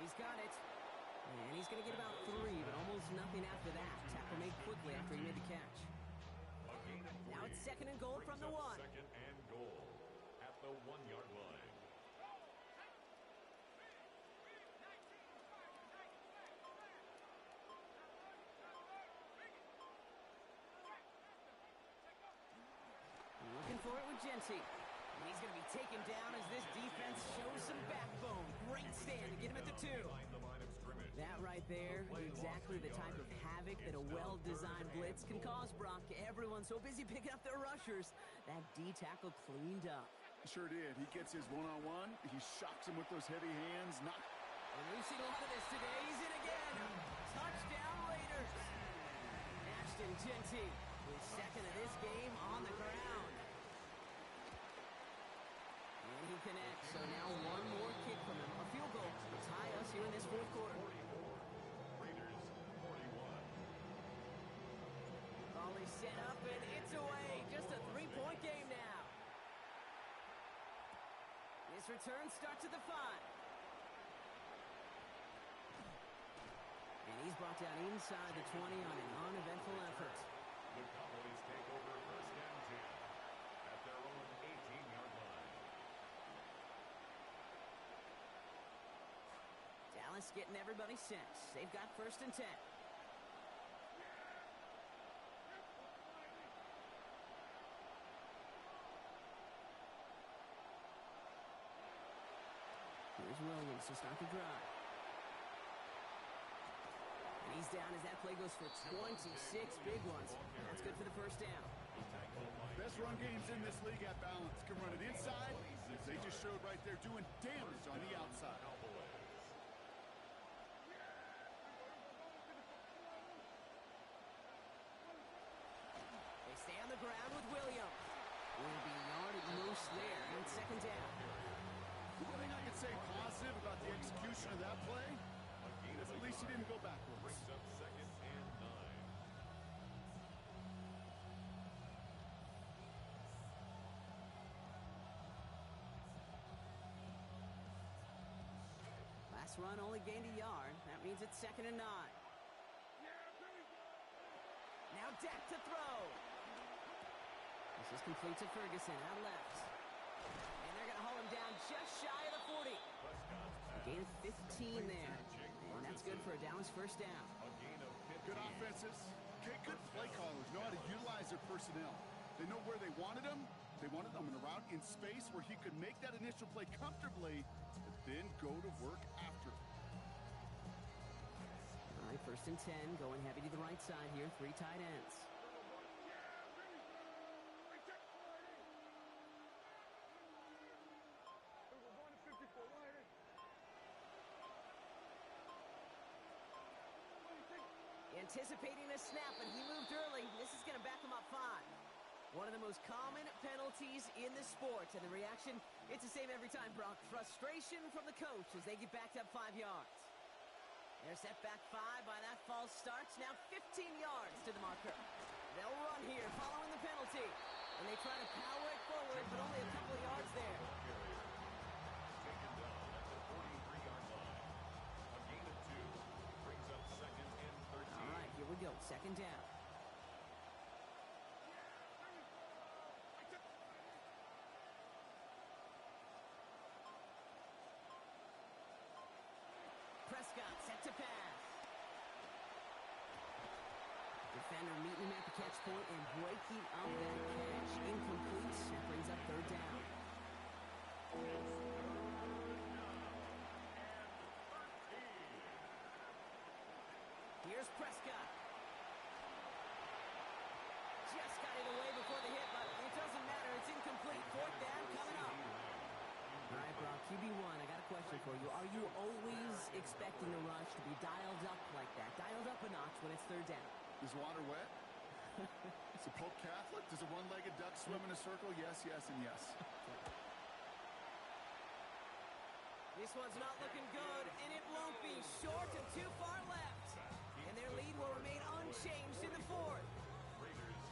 [SPEAKER 1] He's got it. And he's going to get about 3, but almost nothing after that. Tackle made quickly after he made the catch.
[SPEAKER 2] A gain of 3
[SPEAKER 1] Now it's second and goal from the
[SPEAKER 2] brings up
[SPEAKER 1] 1.
[SPEAKER 2] Second and goal at the 1-yard line.
[SPEAKER 1] Looking for it with Genty. And he's going to be taken down as this defense shows some backbone. Great stand to get him at the 2.
[SPEAKER 2] Behind the line of scrimmage.
[SPEAKER 1] That right there, exactly the type of havoc that a well-designed blitz can cause, Brock. Everyone's so busy picking up their rushers. That D tackle cleaned up.
[SPEAKER 3] Sure did. He gets his one-on-one. He shocks him with those heavy hands.
[SPEAKER 1] And we've seen a lot of this today. He's in again. Touchdown Raiders. Ashton Genty, his second of this game on the ground. And he connects, so now one more kick from him. A field goal to tie us here in this fourth quarter.
[SPEAKER 2] 44. Raiders 41.
[SPEAKER 1] Ball is set up, and it's away. Just a 3-point game now. This return starts at the 5. And he's brought down inside the 20 on an uneventful effort.
[SPEAKER 2] The Cowboys take over first and 10 at their own 18-yard line.
[SPEAKER 1] Dallas getting everybody set. They've got first and 10. Here's Williams to start the drive. And he's down as that play goes for 26 big ones. That's good for the first down.
[SPEAKER 3] Best run games in this league at balance. Can run it inside, as they just showed right there, doing damage on the outside.
[SPEAKER 1] They stay on the ground with Williams. Will be a yard at most there on second down.
[SPEAKER 3] One thing I can say positive about the execution of that play is at least he didn't go backwards.
[SPEAKER 2] Brings up second and 9.
[SPEAKER 1] Last run only gained a yard. That means it's second and 9. Now Dak to throw. This is complete to Ferguson out left. And they're going to haul him down just shy of the 40. A gain of 15 there. And that's good for a Dallas first down.
[SPEAKER 3] Good offenses. Okay, good play callers know how to utilize their personnel. They know where they wanted him. They wanted him in a route in space where he could make that initial play comfortably, but then go to work after.
[SPEAKER 1] All right, first and 10, going heavy to the right side here, 3 tight ends. Anticipating a snap, and he moved early. This is going to back him up 5. One of the most common penalties in the sport, and the reaction, it's the same every time, Brock. Frustration from the coach as they get backed up 5 yards. They're set back 5 by that false start. Now 15 yards to the marker. They'll run here following the penalty, and they try to power it forward, but only a couple of yards there.
[SPEAKER 2] Taken down at the 43-yard line. A gain of 2 brings up second and 13.
[SPEAKER 1] All right, here we go. Second down. Prescott set to pass. Defender meeting him at the catch point and breaking up that catch. Incomplete. That brings up third down. Here's Prescott. Just got it away before the hit, but it doesn't matter. It's incomplete. Fourth down coming up. All right, Brock, QB1, I got a question for you. Are you always expecting the rush to be dialed up like that, dialed up a notch when it's third down?
[SPEAKER 3] Is water wet? Is it Pope Catholic? Does a one-legged duck swim in a circle? Yes, yes, and yes.
[SPEAKER 1] This one's not looking good, and it won't be. Short and too far left. And their lead will remain unchanged in the fourth.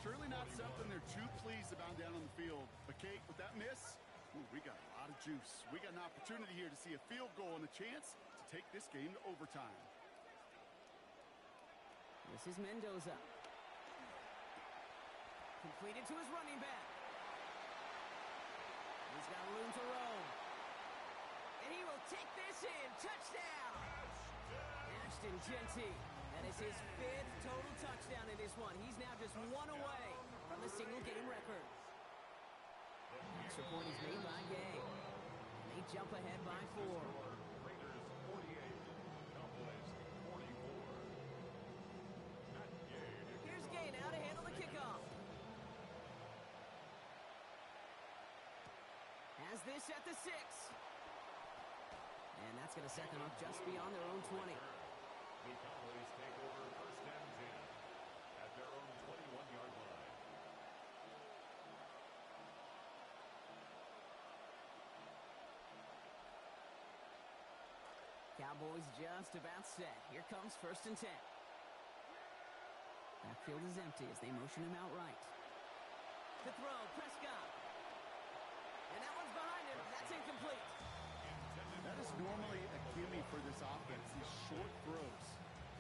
[SPEAKER 3] Surely not something they're too pleased about down on the field. But, Kate, with that miss, ooh, we got a lot of juice. We got an opportunity here to see a field goal and a chance to take this game to overtime.
[SPEAKER 1] This is Mendoza. Completed to his running back. He's got room to roam. And he will take this in. Touchdown! Ashton Jeanty. That is his 5th total touchdown in this one. He's now just 1 away from the single-game record. Extra point is made by Gay. And they jump ahead by 4.
[SPEAKER 2] Raiders 48, Cowboys 44. Matt Gay.
[SPEAKER 1] Here's Gay now to handle the kickoff. Has this at the 6. And that's going to set them up just beyond their own 20.
[SPEAKER 2] The Cowboys take over first and 10 at their own 21-yard line.
[SPEAKER 1] Cowboys just about set. Here comes first and 10. Backfield is empty as they motion him out right. To throw, Prescott. And that one's behind him. That's incomplete.
[SPEAKER 3] That is normally a gimme for this offense, these short throws.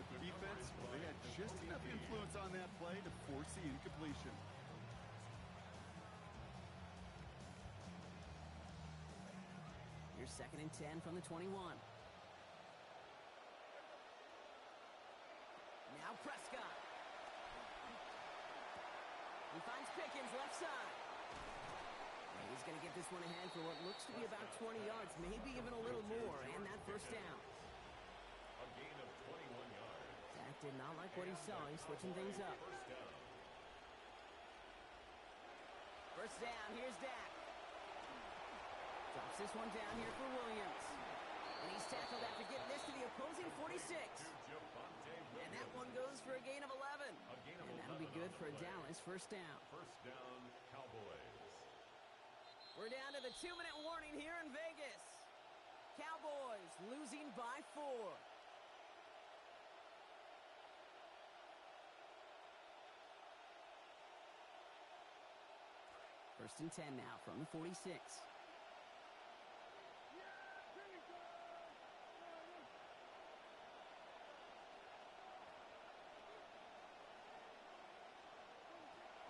[SPEAKER 3] But the defense, well, they had just enough influence on that play to force the incompletion.
[SPEAKER 1] Here's second and 10 from the 21. Now Prescott. He finds Pickens left side. And he's going to get this one ahead for what looks to be about 20 yards, maybe even a little more, and that first down.
[SPEAKER 2] A gain of 21 yards.
[SPEAKER 1] Dak did not like what he saw. He's switching things up.
[SPEAKER 2] First down.
[SPEAKER 1] First down, here's Dak. Drops this one down here for Williams. And he's tackled after getting this to the opposing 46. And that one goes for a gain of 11. And that'll be good for a Dallas first down.
[SPEAKER 2] First down, Cowboys.
[SPEAKER 1] We're down to the 2-minute warning here in Vegas. Cowboys losing by 4. First and 10 now from the 46.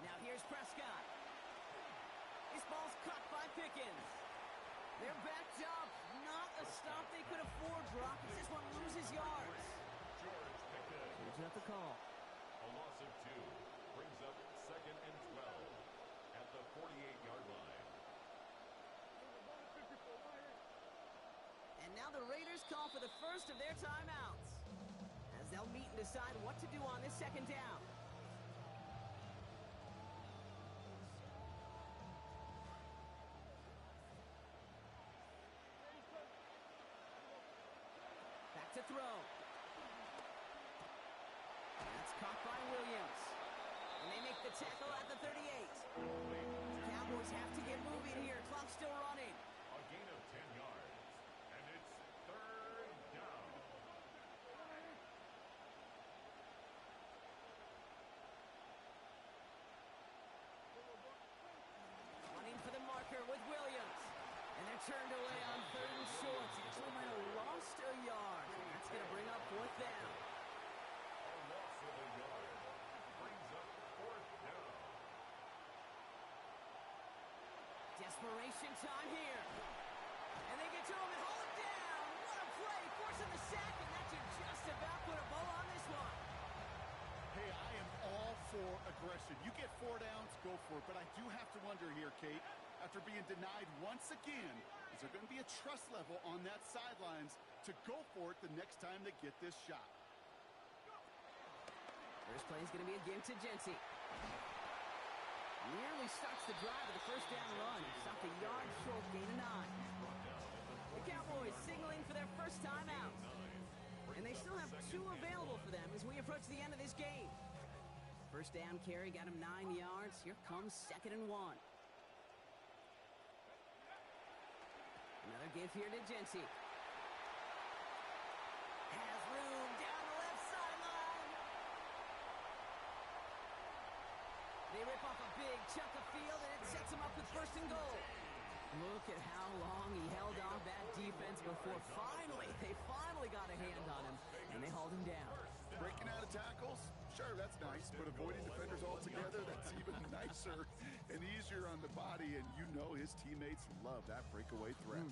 [SPEAKER 1] Now here's Prescott. ball's cut by Pickens. They're backed up. Not a stop they could afford, Brock, as this one loses yards.
[SPEAKER 2] George Pickens.
[SPEAKER 1] Here's not the call.
[SPEAKER 2] A loss of 2 brings up 2nd and 12 at the 48-yard line.
[SPEAKER 1] And now the Raiders call for the first of their timeouts, as they'll meet and decide what to do on this 2nd down. Back to throw. That's caught by Williams. And they make the tackle at the 38. Cowboys have to get moving here. Clock's still running.
[SPEAKER 2] A gain of 10 yards, and it's 3rd down.
[SPEAKER 1] Running for the marker with Williams. And they're turned away on 3rd and short. Actually might have lost a yard. That's going to bring up 4th down.
[SPEAKER 2] A loss of a yard brings up 4th down.
[SPEAKER 1] Desperation time here. And they get to him and haul him down. What a play, forcing the sack, and that should just about put a bow on this one.
[SPEAKER 3] Hey, I am all for aggression. You get 4 downs, go for it. But I do have to wonder here, Kate, after being denied once again, is there going to be a trust level on that sidelines to go for it the next time they get this shot?
[SPEAKER 1] First play is going to be a give to Jency. Nearly starts the drive with the first down run. Stopped a yard short, gain of 9. The Cowboys signaling for their first timeout. And they still have 2 available for them as we approach the end of this game. First down carry got him 9 yards. Here comes 2nd and 1. Another give here to Jency. Has room down the left sideline. They rip off a big chunk of field, and it sets him up with 1st and goal. Look at how long he held off that defense before they finally got a hand on him, and they hauled him down.
[SPEAKER 3] Breaking out of tackles? Sure, that's nice, but avoiding defenders altogether, that's even nicer and easier on the body, and you know his teammates love that breakaway threat.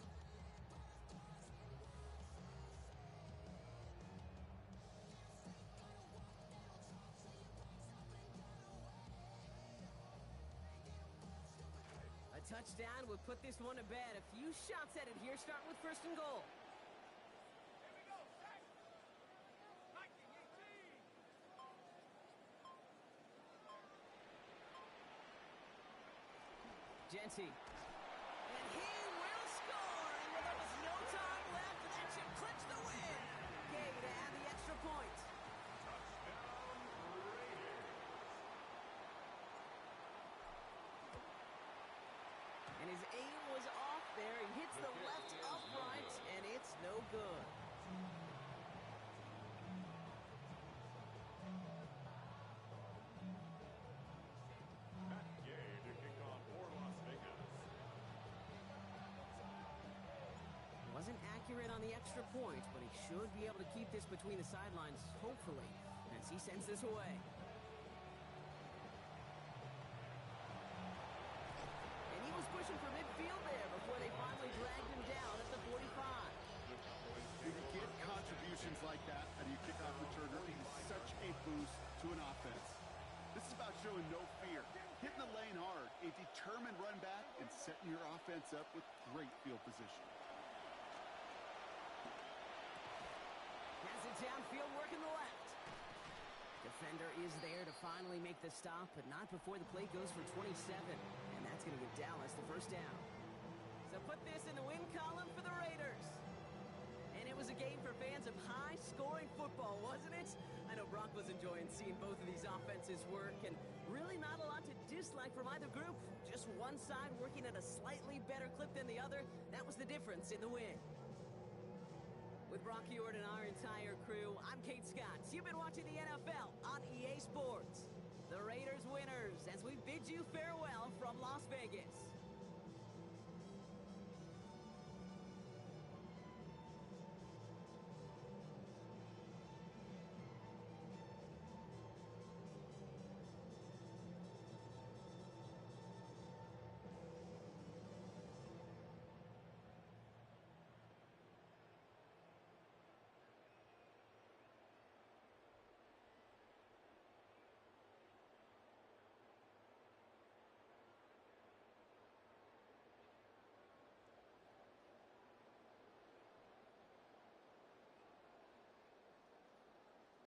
[SPEAKER 1] A touchdown would put this one to bed. A few shots at it here, starting with 1st and goal. Jency. And he will score! And there was no time left, and that should clinch the win. Gay to add the extra point.
[SPEAKER 2] Touchdown, Raiders.
[SPEAKER 1] And his aim was off there. He hits the left upright, and it's no good.
[SPEAKER 2] Matt Gay to kick off for Las Vegas.
[SPEAKER 1] Wasn't accurate on the extra point, but he should be able to keep this between the sidelines, hopefully, as he sends this away. And he was pushing for midfield there before they finally dragged him down at the 45.
[SPEAKER 3] When you get contributions like that out of your kickoff returner, it is such a boost to an offense. This is about showing no fear, hitting the lane hard, a determined run back, and setting your offense up with great field position.
[SPEAKER 1] Has it downfield, working the left. Defender is there to finally make the stop, but not before the play goes for 27. And that's going to give Dallas the first down. So put this in the win column for the Raiders. And it was a game for fans of high-scoring football, wasn't it? I know Brock was enjoying seeing both of these offenses work, and really not a lot to dislike from either group. Just one side working at a slightly better clip than the other. That was the difference in the win. With Brock Huard and our entire crew, I'm Kate Scott. You've been watching the NFL on EA Sports. The Raiders winners as we bid you farewell from Las Vegas.